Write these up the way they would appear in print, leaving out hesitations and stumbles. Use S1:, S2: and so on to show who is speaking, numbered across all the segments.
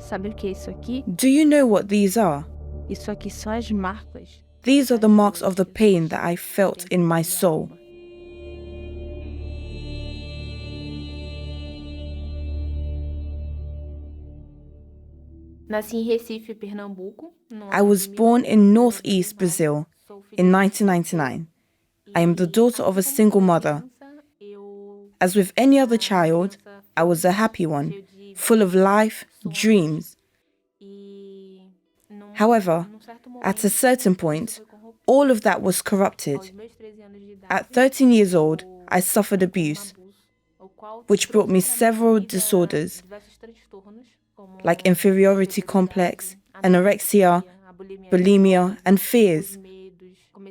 S1: Sabe o que é isso aqui?
S2: Do you know what these are?
S1: Isso aqui são as marcas.
S2: These are the marks of the pain that I felt in my soul.
S1: Nasci em Recife, Pernambuco.
S2: I was born in northeast Brazil in 1999. I am the daughter of a single mother. As with any other child, I was a happy one, full of life, dreams. However, at a certain point, all of that was corrupted. At 13 years old, I suffered abuse, which brought me several disorders, like inferiority complex, anorexia, bulimia, and fears.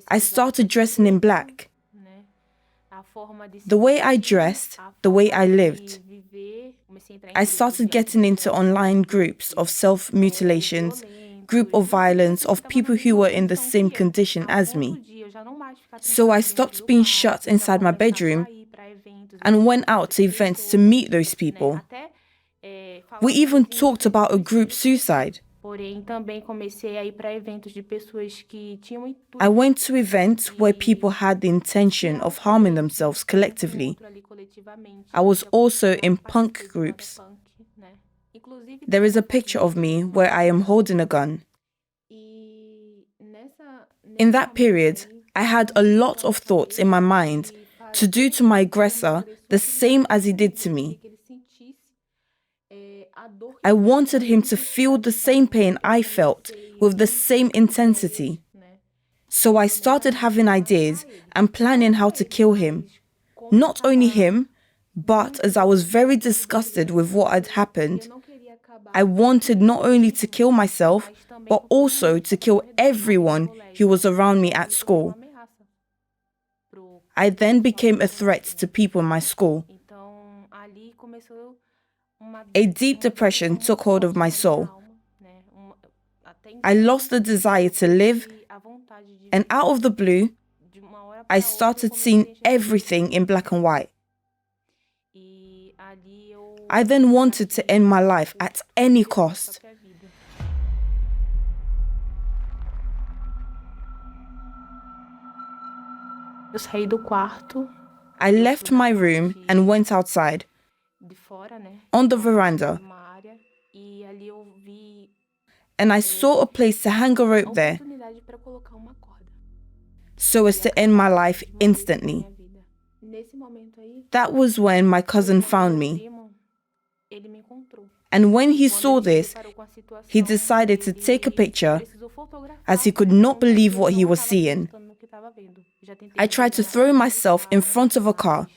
S2: I started dressing in black. The way I dressed, the way I lived. I started getting into online groups of self-mutilations, group of violence of people who were in the same condition as me. So I stopped being shut inside my bedroom and went out to events to meet those people. We even talked about a group suicide. I went to events where people had the intention of harming themselves collectively. I was also in punk groups. There is a picture of me where I am holding a gun. In that period, I had a lot of thoughts in my mind to do to my aggressor the same as he did to me. I wanted him to feel the same pain I felt with the same intensity. So I started having ideas and planning how to kill him. Not only him, but as I was very disgusted with what had happened, I wanted not only to kill myself, but also to kill everyone who was around me at school. I then became a threat to people in my school. A deep depression took hold of my soul. I lost the desire to live, and out of the blue, I started seeing everything in black and white. I then wanted to end my life at any cost. I left my room and went outside, on the veranda, and I saw a place to hang a rope there, so as to end my life instantly. That was when my cousin found me. And when he saw this, he decided to take a picture, as he could not believe what he was seeing. I tried to throw myself in front of a car,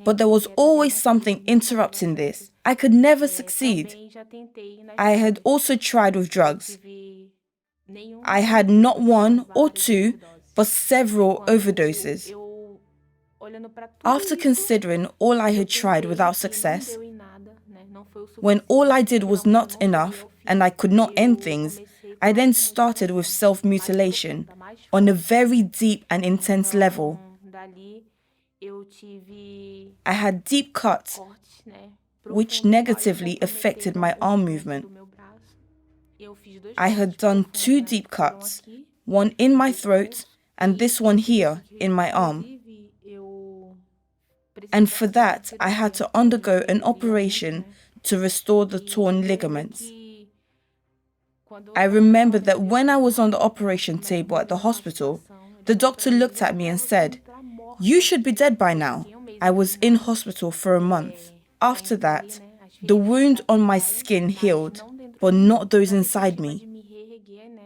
S2: but there was always something interrupting this. I could never succeed. I had also tried with drugs. I had not one or two, but several overdoses. After considering all I had tried without success, when all I did was not enough and I could not end things, I then started with self-mutilation on a very deep and intense level. I had deep cuts, which negatively affected my arm movement. I had done 2 deep cuts, one in my throat and this one here in my arm. And for that, I had to undergo an operation to restore the torn ligaments. I remember that when I was on the operation table at the hospital, the doctor looked at me and said, "You should be dead by now." I was in hospital for a month. After that, the wound on my skin healed, but not those inside me.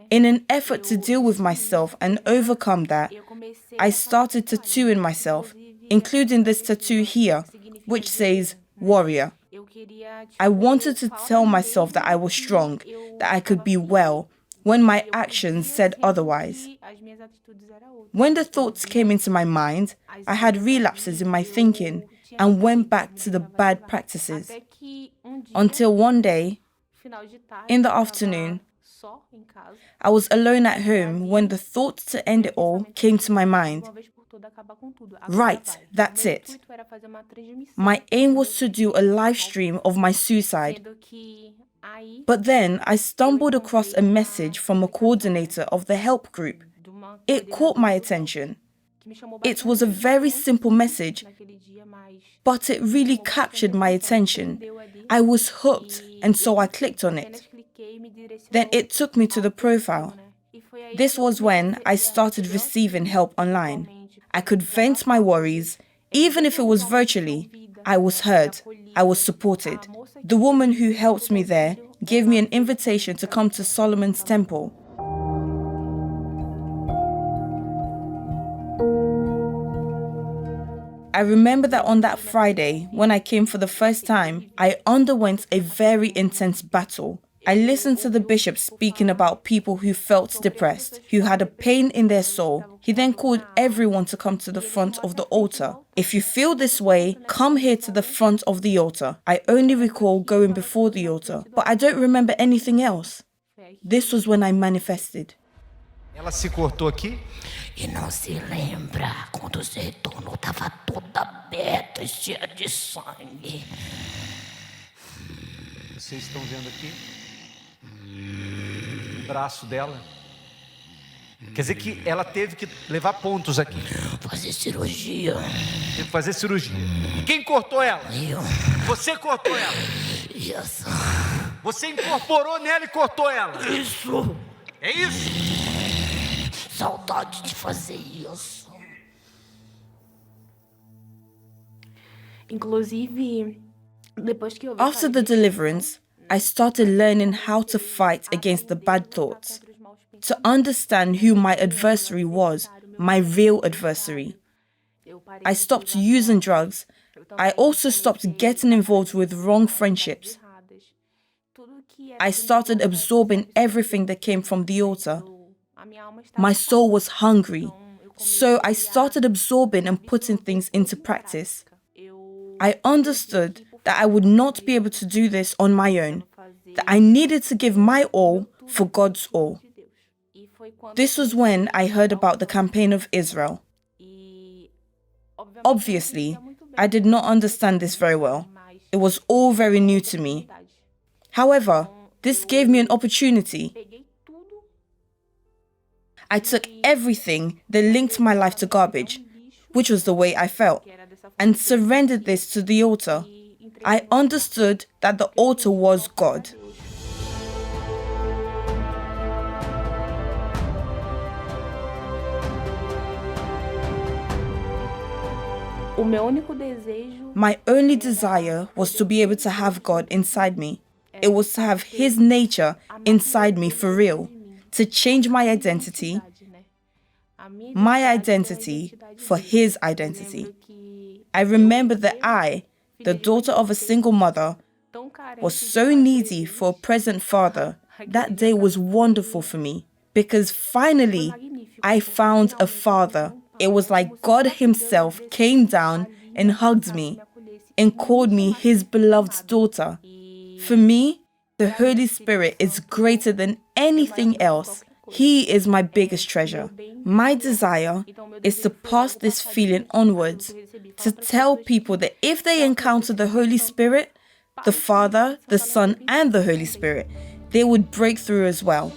S2: In an effort to deal with myself and overcome that, I started tattooing myself, including this tattoo here, which says warrior. I wanted to tell myself that I was strong, that I could be well, when my actions said otherwise. When the thoughts came into my mind, I had relapses in my thinking and went back to the bad practices. Until one day, in the afternoon, I was alone at home when the thought to end it all came to my mind. Right, that's it. My aim was to do a live stream of my suicide. But then I stumbled across a message from a coordinator of the help group. It caught my attention. It was a very simple message, but it really captured my attention. I was hooked, and so I clicked on it. Then it took me to the profile. This was when I started receiving help online. I could vent my worries, even if it was virtually. I was heard. I was supported. The woman who helped me there gave me an invitation to come to Solomon's temple. I remember that on that Friday, when I came for the first time, I underwent a very intense battle. I listened to the bishop speaking about people who felt depressed, who had a pain in their soul. He then called everyone to come to the front of the altar. If you feel this way, come here to the front of the altar. I only recall going before the altar, but I don't remember anything else. This was when I manifested.
S3: Ela se cortou aqui.
S4: E não se lembra quando o retorno estava toda aberta, cheia de sangue.
S3: Vocês estão vendo aqui? O braço dela. Quer dizer que ela teve que levar pontos aqui.
S4: Fazer cirurgia.
S3: Teve que fazer cirurgia. Quem cortou ela?
S4: Eu.
S3: Você cortou ela.
S4: Isso.
S3: Você incorporou nela e cortou ela.
S4: Isso.
S3: É isso?
S4: Saudade de fazer isso.
S1: Inclusive, depois que eu vi
S2: After the deliverance, I started learning how to fight against the bad thoughts, to understand who my adversary was, my real adversary. I stopped using drugs. I also stopped getting involved with wrong friendships. I started absorbing everything that came from the altar. My soul was hungry, so I started absorbing and putting things into practice. I understood that I would not be able to do this on my own, that I needed to give my all for God's all. This was when I heard about the campaign of Israel. Obviously, I did not understand this very well. It was all very new to me. However, this gave me an opportunity. I took everything that linked my life to garbage, which was the way I felt, and surrendered this to the altar. I understood that the altar was God. My only desire was to be able to have God inside me. It was to have His nature inside me for real, to change my identity for His identity. I remember that I, the daughter of a single mother, was so needy for a present father. That day was wonderful for me because finally I found a father. It was like God Himself came down and hugged me and called me His beloved daughter. For me, the Holy Spirit is greater than anything else. He is my biggest treasure. My desire is to pass this feeling onwards, to tell people that if they encounter the Holy Spirit, the Father, the Son, and the Holy Spirit, they would break through as well.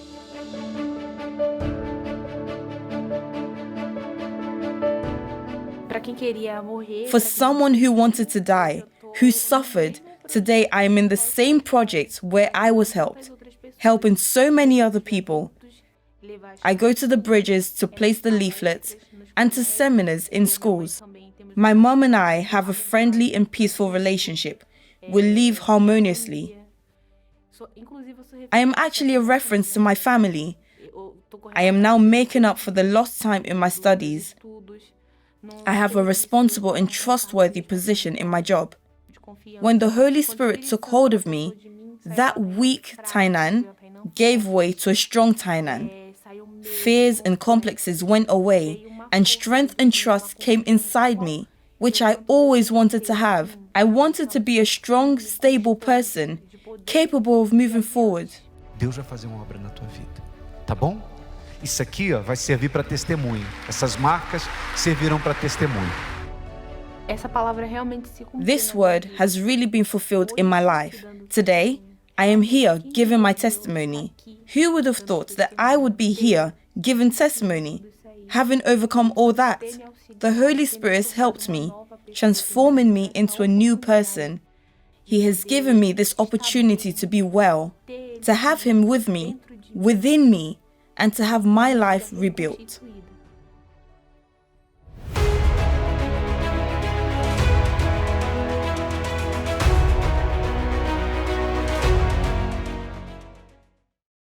S2: For someone who wanted to die, who suffered, today I am in the same project where I was helped, helping so many other people. I go to the bridges to place the leaflets and to seminars in schools. My mom and I have a friendly and peaceful relationship. We live harmoniously. I am actually a reference to my family. I am now making up for the lost time in my studies. I have a responsible and trustworthy position in my job. When the Holy Spirit took hold of me, that weak Thaynan gave way to a strong Thaynan. Fears and complexes went away, and strength and trust came inside me, which I always wanted to have. I wanted to be a strong, stable person, capable of moving forward.
S3: Deus vai fazer uma obra na tua vida, tá bom? Isso aqui, vai servir para testemunho. Essas marcas servirão para testemunho.
S1: Essa palavra realmente se cumpriu.
S2: This word has really been fulfilled in my life. Today, I am here giving my testimony. Who would have thought that I would be here giving testimony, having overcome all that? The Holy Spirit has helped me, transforming me into a new person. He has given me this opportunity to be well, to have Him with me, within me, and to have my life rebuilt.